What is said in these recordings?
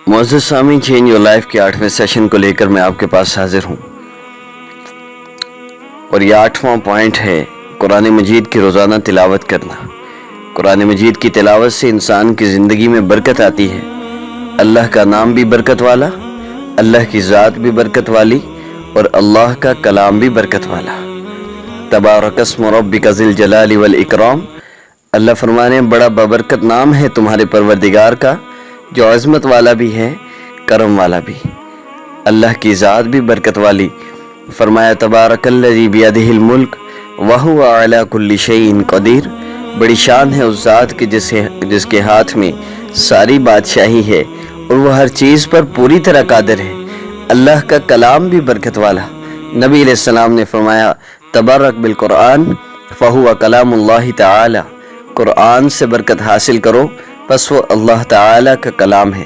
معزز سامعین، change your life کے 8ویں سیشن کو لے کر میں آپ کے پاس حاضر ہوں، اور یہ 8واں پوائنٹ ہے قرآن مجید کی روزانہ تلاوت کرنا۔ قرآن مجید کی تلاوت سے انسان کی زندگی میں برکت آتی ہے۔ اللہ کا نام بھی برکت والا، اللہ کی ذات بھی برکت والی، اور اللہ کا کلام بھی برکت والا۔ تبارک اسم ربک ذی الجلال والاکرام، اللہ فرمانے بڑا بابرکت نام ہے تمہارے پروردگار کا، جو عظمت والا بھی ہے، کرم والا بھی۔ اللہ کی ذات بھی برکت والی، فرمایا تبارک الذی بیدہ الملک وہو علی کل شیء قدیر، بڑی شان ہے اس ذات کی جس کے ہاتھ میں ساری بادشاہی ہے اور وہ ہر چیز پر پوری طرح قادر ہے۔ اللہ کا کلام بھی برکت والا۔ نبی علیہ السلام نے فرمایا تبرک بالقرآن فہو کلام اللہ تعالی، قرآن سے برکت حاصل کرو پس وہ اللہ تعالی کا کلام ہے۔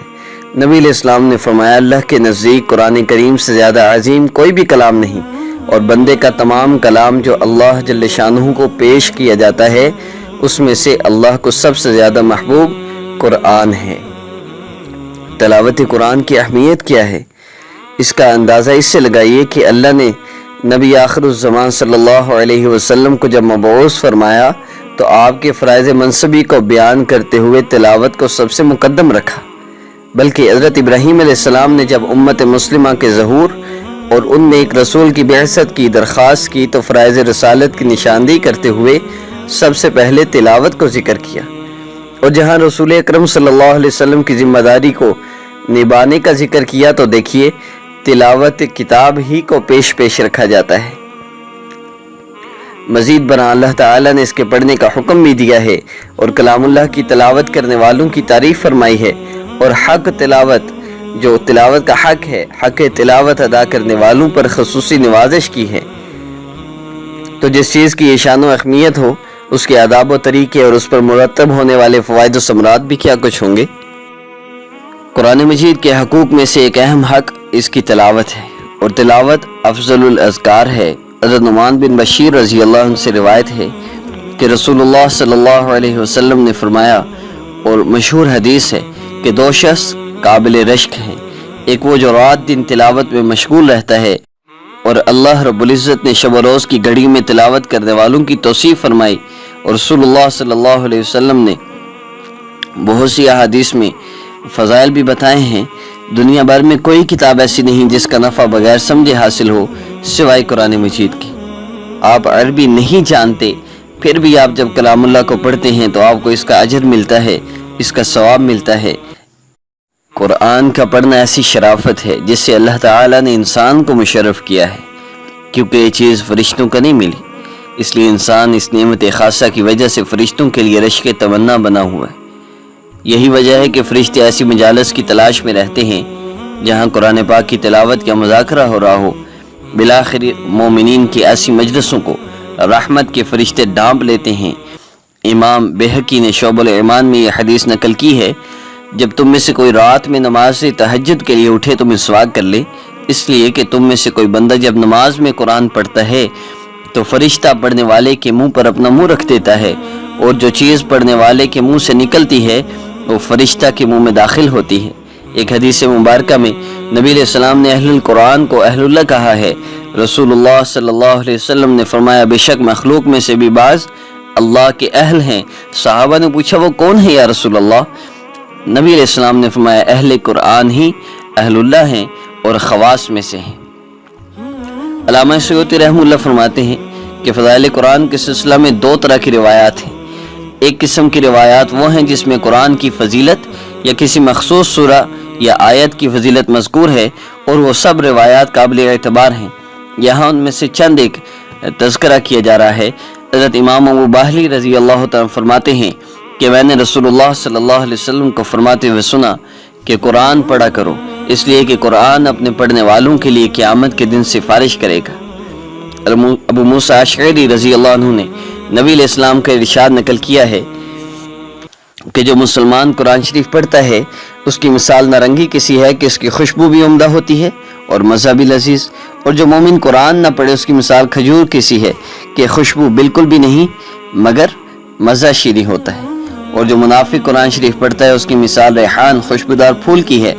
نبی علیہ السلام نے فرمایا اللہ کے نزدیک قرآن کریم سے زیادہ عظیم کوئی بھی کلام نہیں، اور بندے کا تمام کلام جو اللہ جل شانہ کو پیش کیا جاتا ہے اس میں سے اللہ کو سب سے زیادہ محبوب قرآن ہے۔ تلاوت قرآن کی اہمیت کیا ہے؟ اس کا اندازہ اس سے لگائیے کہ اللہ نے نبی آخر الزمان صلی اللہ علیہ وسلم کو جب مبعوث فرمایا تو آپ کے فرائض منصبی کو بیان کرتے ہوئے تلاوت کو سب سے مقدم رکھا، بلکہ حضرت ابراہیم علیہ السلام نے جب امت مسلمہ کے ظہور اور ان میں ایک رسول کی بعثت کی درخواست کی تو فرائض رسالت کی نشاندہی کرتے ہوئے سب سے پہلے تلاوت کو ذکر کیا، اور جہاں رسول اکرم صلی اللہ علیہ وسلم کی ذمہ داری کو نبھانے کا ذکر کیا تو دیکھیے تلاوت کتاب ہی کو پیش رکھا جاتا ہے۔ مزید برآں اللہ تعالیٰ نے اس کے پڑھنے کا حکم بھی دیا ہے، اور کلام اللہ کی تلاوت کرنے والوں کی تعریف فرمائی ہے، اور حق تلاوت جو تلاوت کا حق ہے، حق تلاوت ادا کرنے والوں پر خصوصی نوازش کی ہے۔ تو جس چیز کی یہ شان و اہمیت ہو اس کے آداب و طریقے اور اس پر مرتب ہونے والے فوائد و ثمرات بھی کیا کچھ ہوں گے۔ قرآن مجید کے حقوق میں سے ایک اہم حق اس کی تلاوت ہے، اور تلاوت افضل الاذکار ہے۔ حضرت نعمان بن بشیر رضی اللہ عنہ سے روایت ہے کہ رسول اللہ صلی اللہ علیہ وسلم نے فرمایا، اور مشہور حدیث ہے کہ دو شخص قابل رشک ہیں، ایک وہ جو رات دن تلاوت میں مشغول رہتا ہے، اور اللہ رب العزت نے شب و روز کی گھڑی میں تلاوت کرنے والوں کی توصیف فرمائی، اور رسول اللہ صلی اللہ علیہ وسلم نے بہت سی احادیث میں فضائل بھی بتائے ہیں۔ دنیا بھر میں کوئی کتاب ایسی نہیں جس کا نفع بغیر سمجھے حاصل ہو سوائے قرآن مجید کی۔ آپ عربی نہیں جانتے، پھر بھی آپ جب کلام اللہ کو پڑھتے ہیں تو آپ کو اس کا اجر ملتا ہے، اس کا ثواب ملتا ہے۔ قرآن کا پڑھنا ایسی شرافت ہے جس سے اللہ تعالیٰ نے انسان کو مشرف کیا ہے، کیونکہ یہ چیز فرشتوں کا نہیں ملی، اس لیے انسان اس نعمت خاصہ کی وجہ سے فرشتوں کے لیے رشک تمنا بنا ہوا ہے۔ یہی وجہ ہے کہ فرشتے ایسی مجالس کی تلاش میں رہتے ہیں جہاں قرآن پاک کی تلاوت کا مذاکرہ ہو رہا ہو۔ بالآخر مومنین کی ایسی مجلسوں کو رحمت کے فرشتے ڈھانپ لیتے ہیں۔ امام بہقی نے شعب الایمان میں یہ حدیث نقل کی ہے، جب تم میں سے کوئی رات میں نماز تہجد کے لیے اٹھے تو مسواک کر لے، اس لیے کہ تم میں سے کوئی بندہ جب نماز میں قرآن پڑھتا ہے تو فرشتہ پڑھنے والے کے منہ پر اپنا منہ رکھ دیتا ہے، اور جو چیز پڑھنے والے کے منہ سے نکلتی ہے وہ فرشتہ کے منہ میں داخل ہوتی ہے۔ ایک حدیث مبارکہ میں نبی علیہ السلام نے اہل القرآن کو اہل اللہ کہا ہے۔ رسول اللہ صلی اللہ علیہ وسلم نے فرمایا بے شک مخلوق میں سے بھی بعض اللہ کے اہل ہیں۔ صحابہ نے پوچھا وہ کون ہے یا رسول اللہ؟ نبی علیہ السلام نے فرمایا اہل قرآن ہی اہل اللہ ہیں اور خواص میں سے ہیں۔ علامہ سیوطی رحمہ اللہ فرماتے ہیں کہ فضائل قرآن کے سلسلہ میں دو طرح کی روایات ہیں۔ ایک قسم کی روایات وہ ہیں جس میں قرآن کی فضیلت یا کسی مخصوص سورہ یا آیت کی فضیلت مذکور ہے، اور وہ سب روایات قابل اعتبار ہیں۔ یہاں ان میں سے چند ایک تذکرہ کیا جا رہا ہے۔ حضرت امام ابو باہلی رضی اللہ تعالیٰ فرماتے ہیں کہ میں نے رسول اللہ صلی اللہ علیہ وسلم کو فرماتے ہوئے سنا کہ قرآن پڑھا کرو، اس لیے کہ قرآن اپنے پڑھنے والوں کے لیے قیامت کے دن سفارش کرے گا۔ ابو موسیٰ اشعری رضی اللہ عنہ نے نبی علیہ السلام کا ارشاد نقل کیا ہے کہ جو مسلمان قرآن شریف پڑھتا ہے اس کی مثال نارنگی کسی ہے کہ اس کی خوشبو بھی عمدہ ہوتی ہے اور مزہ بھی لذیذ، اور جو مومن قرآن نہ پڑھے اس کی مثال کھجور کسی ہے کہ خوشبو بالکل بھی نہیں مگر مزہ شیریں ہوتا ہے، اور جو منافق قرآن شریف پڑھتا ہے اس کی مثال ریحان خوشبودار پھول کی ہے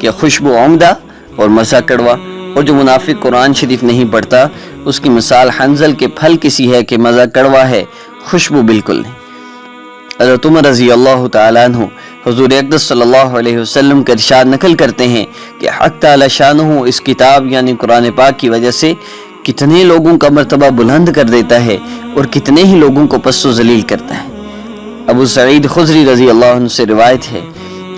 کہ خوشبو عمدہ اور مزہ کڑوا، اور جو منافق قرآن شریف نہیں پڑھتا اس کی مثال حنظل کے پھل کسی ہے کہ مزہ کڑوا ہے، خوشبو بالکل نہیں۔ حضرت عمر رضی اللہ تعالیٰ عنہ حضور اقدس صلی اللہ علیہ وسلم کا ارشاد نقل کرتے ہیں کہ حق تعالی شانہ اس کتاب یعنی قرآن پاک کی وجہ سے کتنے لوگوں کا مرتبہ بلند کر دیتا ہے اور کتنے ہی لوگوں کو پست و ذلیل کرتا ہے۔ ابو سعید خدری رضی اللہ عنہ سے روایت ہے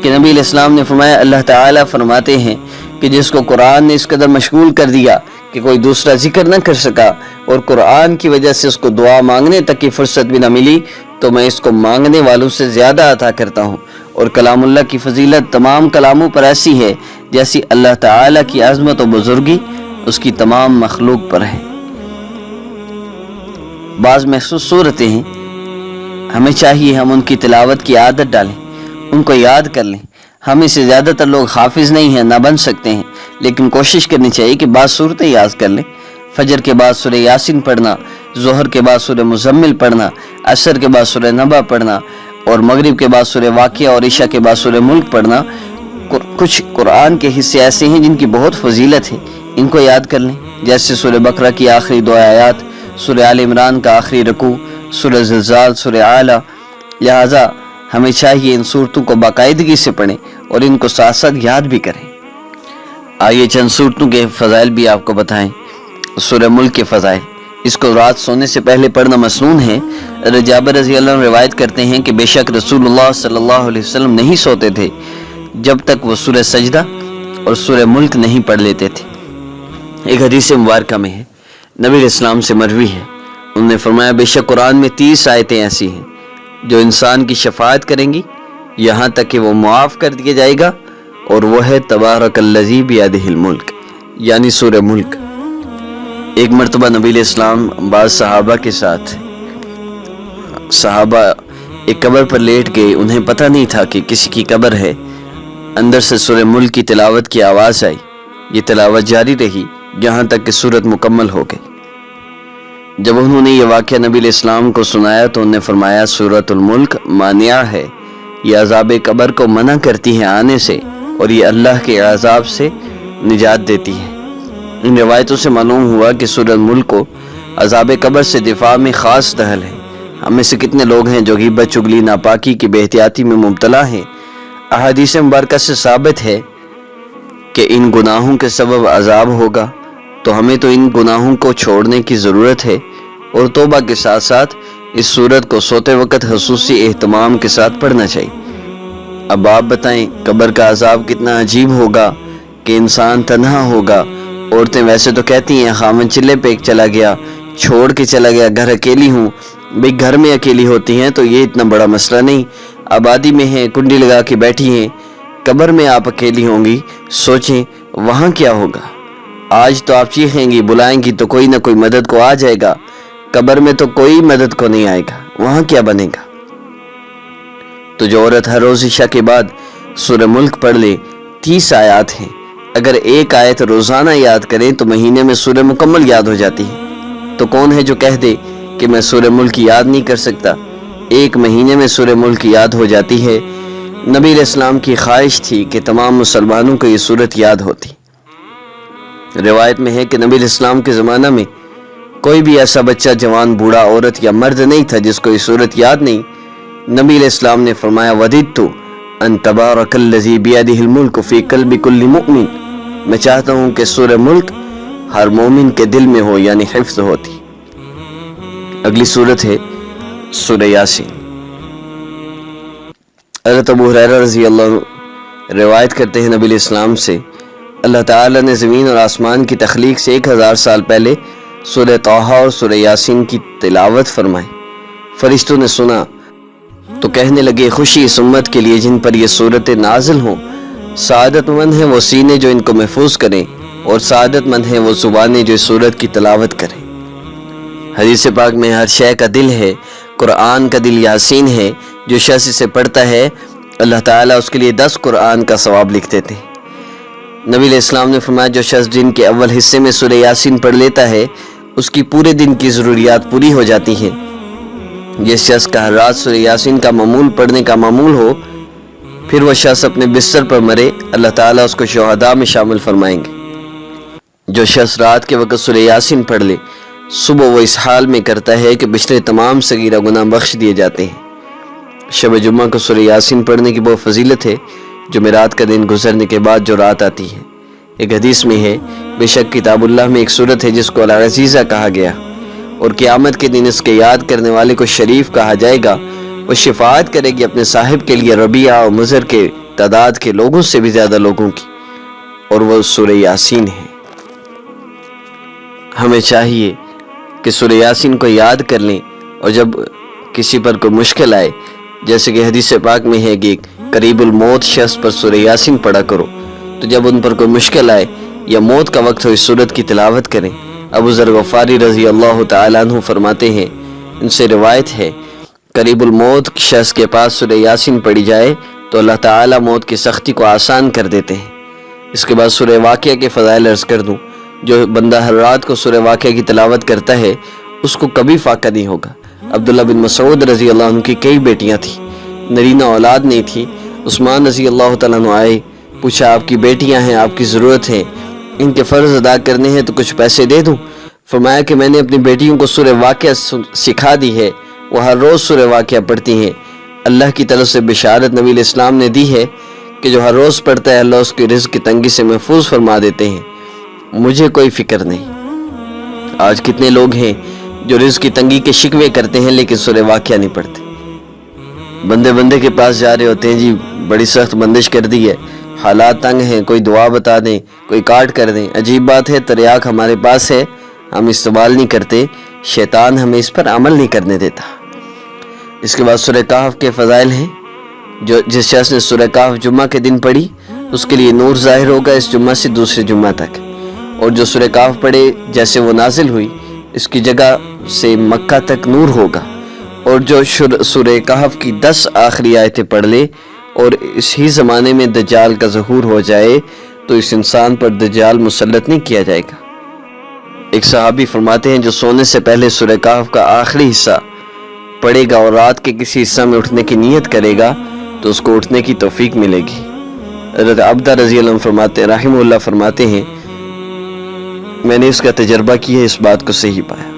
کہ نبی علیہ السلام نے فرمایا، اللہ تعالیٰ فرماتے ہیں کہ جس کو قرآن نے اس قدر مشغول کر دیا کہ کوئی دوسرا ذکر نہ کر سکا اور قرآن کی وجہ سے اس کو دعا مانگنے تک کی فرصت بھی نہ ملی، تو میں اس کو مانگنے والوں سے زیادہ عطا کرتا ہوں۔ اور کلام اللہ کی فضیلت تمام کلاموں پر ایسی ہے جیسی اللہ تعالیٰ کی عظمت و بزرگی اس کی تمام مخلوق پر ہے۔ بعض محسوس صورتیں ہیں، ہمیں چاہیے ہم ان کی تلاوت کی عادت ڈالیں، ان کو یاد کر لیں۔ ہم میں سے زیادہ تر لوگ حافظ نہیں ہیں، نہ بن سکتے ہیں، لیکن کوشش کرنی چاہیے کہ بعض صورتیں یاد کر لیں۔ فجر کے بعد سورہ یاسین پڑھنا، ظہر کے بعد سورہ مزمل پڑھنا، عصر کے بعد سورہ نبا پڑھنا، اور مغرب کے بعد سورہ واقعہ اور عشاء کے بعد سورہ ملک پڑھنا۔ کچھ قرآن کے حصے ایسے ہیں جن کی بہت فضیلت ہے، ان کو یاد کر لیں، جیسے سورہ بقرہ کی آخری 2 آیات، سورہ آل عمران کا آخری رکوع، سورہ زلزال، سورہ اعلیٰ۔ لہٰذا ہمیں چاہیے ان صورتوں کو باقاعدگی سے پڑھیں اور ان کو ساتھ ساتھ یاد بھی کریں۔ آئیے چند صورتوں کے فضائل بھی آپ کو بتائیں۔ سورہ ملک کے فضائل، اس کو رات سونے سے پہلے پڑھنا مسنون ہے۔ جابر رضی اللہ عنہ روایت کرتے ہیں کہ بے شک رسول اللہ صلی اللہ علیہ وسلم نہیں سوتے تھے جب تک وہ سورہ سجدہ اور سورہ ملک نہیں پڑھ لیتے تھے۔ ایک حدیث مبارکہ میں ہے، نبی علیہ السلام سے مروی ہے، انہوں نے فرمایا بے شک قرآن میں 30 آیتیں ایسی ہیں جو انسان کی شفاعت کریں گی یہاں تک کہ وہ معاف کر دیا جائے گا، اور وہ ہے تبارک الذی بیدہ الملک یعنی سورہ ملک۔ ایک مرتبہ نبی علیہ السلام بعض صحابہ کے ساتھ ایک قبر پر لیٹ گئے، انہیں پتہ نہیں تھا کہ کسی کی قبر ہے۔ اندر سے سورہ ملک کی تلاوت کی آواز آئی، یہ تلاوت جاری رہی جہاں تک کہ سورت مکمل ہو گئی۔ جب انہوں نے یہ واقعہ نبی علیہ السلام کو سنایا تو انہوں نے فرمایا سورۃ الملک مانعہ ہے، یہ عذاب قبر کو منع کرتی ہے آنے سے، اور یہ اللہ کے عذاب سے نجات دیتی ہے۔ ان روایتوں سے معلوم ہوا کہ سورۃ ملک کو عذاب قبر سے دفاع میں خاص دخل ہے۔ ہم میں سے کتنے لوگ ہیں جو غیبت، چغلی، ناپاکی کی بے احتیاطی میں مبتلا ہیں۔ احادیث مبارکہ سے ثابت ہے کہ ان گناہوں کے سبب عذاب ہوگا، تو ہمیں تو ان گناہوں کو چھوڑنے کی ضرورت ہے، اور توبہ کے ساتھ ساتھ اس سورت کو سوتے وقت خصوصی اہتمام کے ساتھ پڑھنا چاہیے۔ اب آپ بتائیں قبر کا عذاب کتنا عجیب ہوگا کہ انسان تنہا ہوگا۔ عورتیں ویسے تو کہتی ہیں خامن چلے پہ چلا گیا، چھوڑ کے چلا گیا، گھر اکیلی ہوں۔ بھئی گھر میں اکیلی ہوتی ہیں تو یہ اتنا بڑا مسئلہ نہیں، آبادی میں ہیں، کنڈی لگا کے بیٹھی ہیں، قبر میں آپ اکیلی ہوں گی، سوچیں وہاں کیا ہوگا۔ آج تو آپ چیخیں گی، بلائیں گی تو کوئی نہ کوئی مدد کو آ جائے گا، قبر میں تو کوئی مدد کو نہیں آئے گا، وہاں کیا بنے گا۔ تو جو عورت ہر روز عشاء کے بعد سورہ ملک پڑھ لے، 30 آیات ہیں، اگر ایک آیت روزانہ یاد کریں تو مہینے میں سورہ مکمل یاد ہو جاتی ہے۔ تو کون ہے جو کہہ دے کہ میں سورہ ملک یاد نہیں کر سکتا؟ ایک مہینے میں سورہ ملک یاد ہو جاتی ہے۔ نبی علیہ السلام کی خواہش تھی کہ تمام مسلمانوں کو یہ سورت یاد ہوتی۔ روایت میں ہے کہ نبی علیہ السلام کے زمانہ میں کوئی بھی ایسا بچہ، جوان، بوڑھا، عورت یا مرد نہیں تھا جس کو یہ سورت یاد نہیں۔ نبی علیہ السلام نے فرمایا وددت ان تبارک الذی بیدہ الملک فی قلب کل مؤمن، میں چاہتا ہوں کہ سورہ ملک ہر مومن کے دل میں ہو، یعنی حفظ ہوتی۔ اگلی سورت ہے سورہ یاسین۔ حضرت ابو ہریرہ رضی اللہ عنہ روایت کرتے ہیں نبی علیہ السلام سے، اللہ تعالیٰ نے زمین اور آسمان کی تخلیق سے 1000 سال پہلے سورہ طٰہٰ اور سورہ یاسین کی تلاوت فرمائی۔ فرشتوں نے سنا تو کہنے لگے خوشی اس امت کے لیے جن پر یہ سورتیں نازل ہوں، سعادت مند ہیں وہ سینے جو ان کو محفوظ کریں، اور سعادت مند ہیں وہ زبانیں جو اس سورت کی تلاوت کریں۔ حدیث پاک میں ہر شے کا دل ہے، قرآن کا دل یاسین ہے، جو شخص اسے پڑھتا ہے اللہ تعالیٰ اس کے لیے 10 قرآن کا ثواب لکھ دیتے ہیں۔ نبی علیہ السلام نے فرمایا جو شخص دن کے اول حصے میں سورہ یاسین پڑھ لیتا ہے اس کی پورے دن کی ضروریات پوری ہو جاتی ہیں۔ جس شخص کا ہر رات سورہ یاسین کا معمول پڑھنے کا معمول ہو پھر وہ شخص اپنے بستر پر مرے، اللہ تعالیٰ اس کو شہداء میں شامل فرمائیں گے۔ جو شخص رات کے وقت سورہ یاسین پڑھ لے، صبح وہ اس حال میں کرتا ہے کہ پچھلے تمام صغیرہ گناہ بخش دیے جاتے ہیں۔ شب جمعہ کو سورہ یاسین پڑھنے کی بہت فضیلت ہے۔ جمعرات کا دن گزرنے کے بعد جو رات آتی ہے، ایک حدیث میں ہے، بے شک کتاب اللہ میں ایک سورت ہے جس کو العزیزہ کہا گیا، اور قیامت کے دن اس کے یاد کرنے والے کو شریف کہا جائے گا۔ وہ شفاعت کرے گی اپنے صاحب کے لیے ربیعہ اور مضر کے تعداد کے لوگوں سے بھی زیادہ لوگوں کی، اور وہ سورہ یاسین ہے۔ ہمیں چاہیے کہ سورہ یاسین کو یاد کر لیں، اور جب کسی پر کوئی مشکل آئے، جیسے کہ حدیث پاک میں ہے کہ قریب الموت شخص پر سورہ یاسین پڑھا کرو، تو جب ان پر کوئی مشکل آئے یا موت کا وقت ہو اس سورت کی تلاوت کریں۔ ابو ذر غفاری رضی اللہ تعالیٰ عنہ فرماتے ہیں، ان سے روایت ہے، قریب الموت شخص کے پاس سورہ یاسین پڑھی جائے تو اللہ تعالیٰ موت کی سختی کو آسان کر دیتے ہیں۔ اس کے بعد سورہ واقعہ کے فضائل عرض کر دوں۔ جو بندہ ہر رات کو سورہ واقعہ کی تلاوت کرتا ہے اس کو کبھی فاقہ نہیں ہوگا۔ عبداللہ بن مسعود رضی اللہ عنہ کی کئی بیٹیاں تھیں، نرینہ اولاد نہیں تھی۔ عثمان رضی اللہ تعالیٰ عنہ آئے، پوچھا آپ کی بیٹیاں ہیں، آپ کی ضرورت ہے، ان کے فرض ادا کرنے ہیں تو کچھ پیسے دے دوں؟ فرمایا کہ میں نے اپنی بیٹیوں کو سورہ واقعہ سکھا دی ہے، وہ ہر روز سورہ واقعہ پڑھتی ہیں۔ اللہ کی طرف سے بشارت نبی علیہ السلام نے دی ہے کہ جو ہر روز پڑھتا ہے اللہ اس کے رزق کی تنگی سے محفوظ فرما دیتے ہیں۔ مجھے کوئی فکر نہیں۔ آج کتنے لوگ ہیں جو رزق کی تنگی کے شکوے کرتے ہیں لیکن سورہ واقعہ نہیں پڑھتے۔ بندے کے پاس جا رہے ہوتے ہیں، جی بڑی سخت بندش کر دی ہے، حالات تنگ ہیں، کوئی دعا بتا دیں، کوئی کاٹ کر دیں۔ عجیب بات ہے، تریاق ہمارے پاس ہے، ہم استعمال نہیں کرتے، شیطان ہمیں اس پر عمل نہیں کرنے دیتا۔ اس کے بعد سورہ کہف کے فضائل ہیں۔ جس شخص نے سورہ کہف جمعہ کے دن پڑھی اس کے لیے نور ظاہر ہوگا اس جمعہ سے دوسرے جمعہ تک، اور جو سورہ کہف پڑھے جیسے وہ نازل ہوئی اس کی جگہ سے مکہ تک نور ہوگا، اور جو سورہ کہف کی 10 آخری آیتیں پڑھ لے اور اس ہی زمانے میں دجال کا ظہور ہو جائے تو اس انسان پر دجال مسلط نہیں کیا جائے گا۔ ایک صحابی فرماتے ہیں، جو سونے سے پہلے سورہ کہف کا آخری حصہ پڑھے گا اور رات کے کسی حصہ میں اٹھنے کی نیت کرے گا تو اس کو اٹھنے کی توفیق ملے گی۔ حضرت عبدہ رضی اللہ عنہ فرماتے ہیں، رحمہ اللہ فرماتے ہیں، میں نے اس کا تجربہ کیا، اس بات کو صحیح پایا۔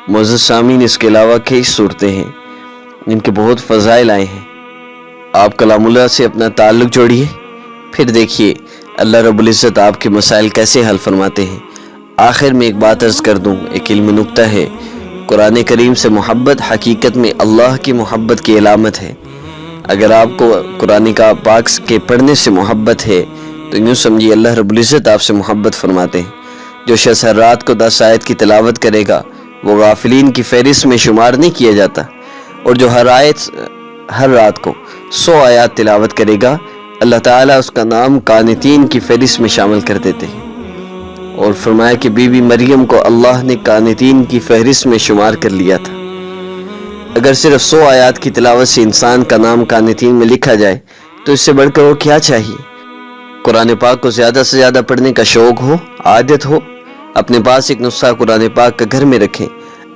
معزز سامعین، اس کے علاوہ کئی صورتیں ہیں جن کے بہت فضائل آئے ہیں۔ آپ کلام اللہ سے اپنا تعلق جوڑیے، پھر دیکھیے اللہ رب العزت آپ کے مسائل کیسے حل فرماتے ہیں۔ آخر میں ایک بات عرض کر دوں، ایک علمی نکتہ ہے، قرآن کریم سے محبت حقیقت میں اللہ کی محبت کی علامت ہے۔ اگر آپ کو قرآن پاک کے پڑھنے سے محبت ہے تو یوں سمجھیے اللہ رب العزت آپ سے محبت فرماتے ہیں۔ جو شخص ہر رات کو 10 آیت کی تلاوت کرے گا وہ غافلین کی فہرست میں شمار نہیں کیا جاتا، اور جو ہر رات کو 100 آیات تلاوت کرے گا اللہ تعالیٰ اس کا نام قانتین کی فہرست میں شامل کر دیتے ہیں۔ اور فرمایا کہ بی بی مریم کو اللہ نے قانتین کی فہرست میں شمار کر لیا تھا۔ اگر صرف 100 آیات کی تلاوت سے انسان کا نام قانتین میں لکھا جائے تو اس سے بڑھ کر وہ کیا چاہیے۔ قرآن پاک کو زیادہ سے زیادہ پڑھنے کا شوق ہو، عادت ہو، اپنے پاس ایک نسخہ قرآن پاک کا گھر میں رکھیں،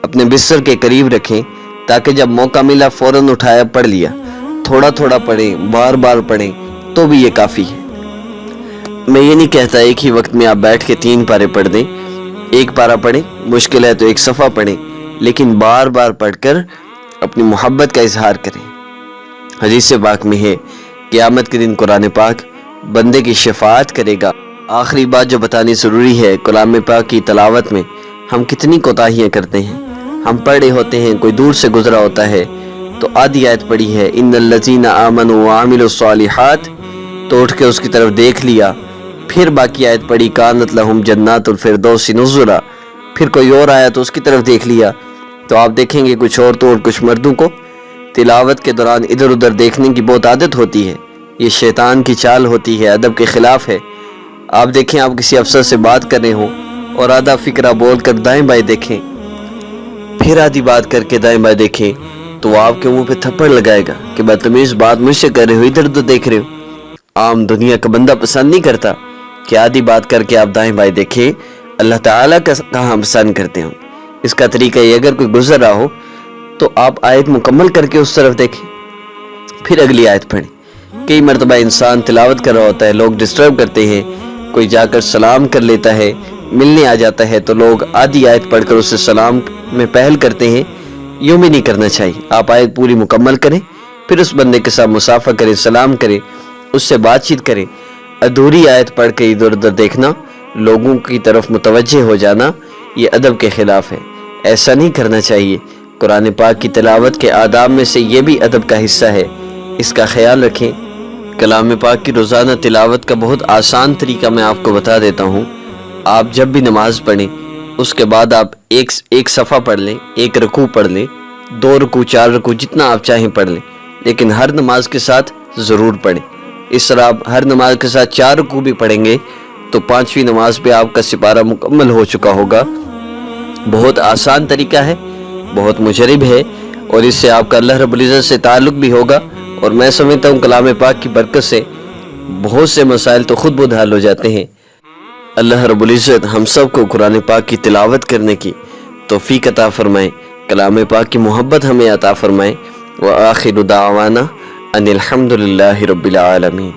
اپنے بستر کے قریب رکھیں، تاکہ جب موقع ملا فوراً اٹھایا پڑھ لیا۔ تھوڑا تھوڑا پڑھیں، بار بار پڑھیں تو بھی یہ کافی ہے۔ میں یہ نہیں کہتا ایک ہی وقت میں آپ بیٹھ کے 3 پارے پڑھ دیں، ایک پارہ پڑھیں، مشکل ہے تو ایک صفحہ پڑھیں، لیکن بار بار پڑھ کر اپنی محبت کا اظہار کریں۔ حدیث پاک میں ہے، قیامت کے دن قرآن پاک بندے کی شفاعت کرے گا۔ آخری بات جو بتانی ضروری ہے، کلام پاک کی تلاوت میں ہم کتنی کوتاہیاں کرتے ہیں۔ ہم پڑھ رہے ہوتے ہیں، کوئی دور سے گزرا ہوتا ہے تو آدھی آیت پڑھی ہے، ان الذین آمنوا وعملوا الصالحات، تو اٹھ کے اس کی طرف دیکھ لیا، پھر باقی آیت پڑھی کانت لہم جنات الفردوس نزلا، پھر کوئی اور آیا تو اس کی طرف دیکھ لیا، تو آپ دیکھیں گے کچھ عورتوں اور کچھ مردوں کو تلاوت کے دوران ادھر ادھر دیکھنے کی بہت عادت ہوتی ہے۔ یہ شیطان کی چال ہوتی ہے، ادب کے خلاف ہے۔ آپ دیکھیں، آپ کسی افسر سے بات کر رہے ہوں اور آدھا فقرہ بول کر دائیں بائیں دیکھیں، پھر آدھی بات کر کے دائیں بائیں دیکھیں، تو وہ آپ کے منہ پہ تھپڑ لگائے گا کہ بدتمیز بات مجھ سے کر رہے ہو، ادھر ادھر دیکھ رہے ہو۔ عام دنیا کا بندہ پسند نہیں کرتا کہ آدھی بات کر کے آپ دائیں بائیں دیکھیں، اللہ تعالیٰ کا کہاں پسند کرتے ہوں۔ اس کا طریقہ یہ، اگر کوئی گزر رہا ہو تو آپ آیت مکمل کر کے اس طرف دیکھیں، پھر اگلی آیت پڑھیں۔ کئی مرتبہ انسان تلاوت کر رہا ہوتا ہے، لوگ ڈسٹرب کرتے ہیں، کوئی جا کر سلام کر لیتا ہے، ملنے آ جاتا ہے تو لوگ آدھی آیت پڑھ کر اسے سلام میں پہل کرتے ہیں۔ یوں بھی نہیں کرنا چاہیے، آپ آیت پوری مکمل کریں، پھر اس بندے کے ساتھ مصافحہ کریں، سلام کریں، اس سے بات چیت کریں۔ ادھوری آیت پڑھ کے ادھر ادھر دیکھنا، لوگوں کی طرف متوجہ ہو جانا، یہ ادب کے خلاف ہے، ایسا نہیں کرنا چاہیے۔ قرآن پاک کی تلاوت کے آداب میں سے یہ بھی ادب کا حصہ ہے، اس کا خیال رکھیں۔ کلام پاک کی روزانہ تلاوت کا بہت آسان طریقہ میں آپ کو بتا دیتا ہوں۔ آپ جب بھی نماز پڑھیں اس کے بعد آپ ایک صفحہ پڑھ لیں، ایک رکوع پڑھ لیں، 2 رکوع 4 رکوع جتنا آپ چاہیں پڑھ لیں، لیکن ہر نماز کے ساتھ ضرور پڑھیں۔ اس طرح آپ ہر نماز کے ساتھ 4 رکوع بھی پڑھیں گے تو 5ویں نماز پہ آپ کا سپارہ مکمل ہو چکا ہوگا۔ بہت آسان طریقہ ہے، بہت مجرب ہے، اور اس سے آپ کا اللہ رب العزت سے تعلق بھی ہوگا، اور میں سمجھتا ہوں کلام پاک کی برکت سے بہت سے مسائل تو خود بخود حل ہو جاتے ہیں۔ اللہ رب العزت ہم سب کو قرآن پاک کی تلاوت کرنے کی توفیق عطا فرمائے، کلام پاک کی محبت ہمیں عطا فرمائے۔ وآخر دعوانا ان الحمد للہ رب العالمین۔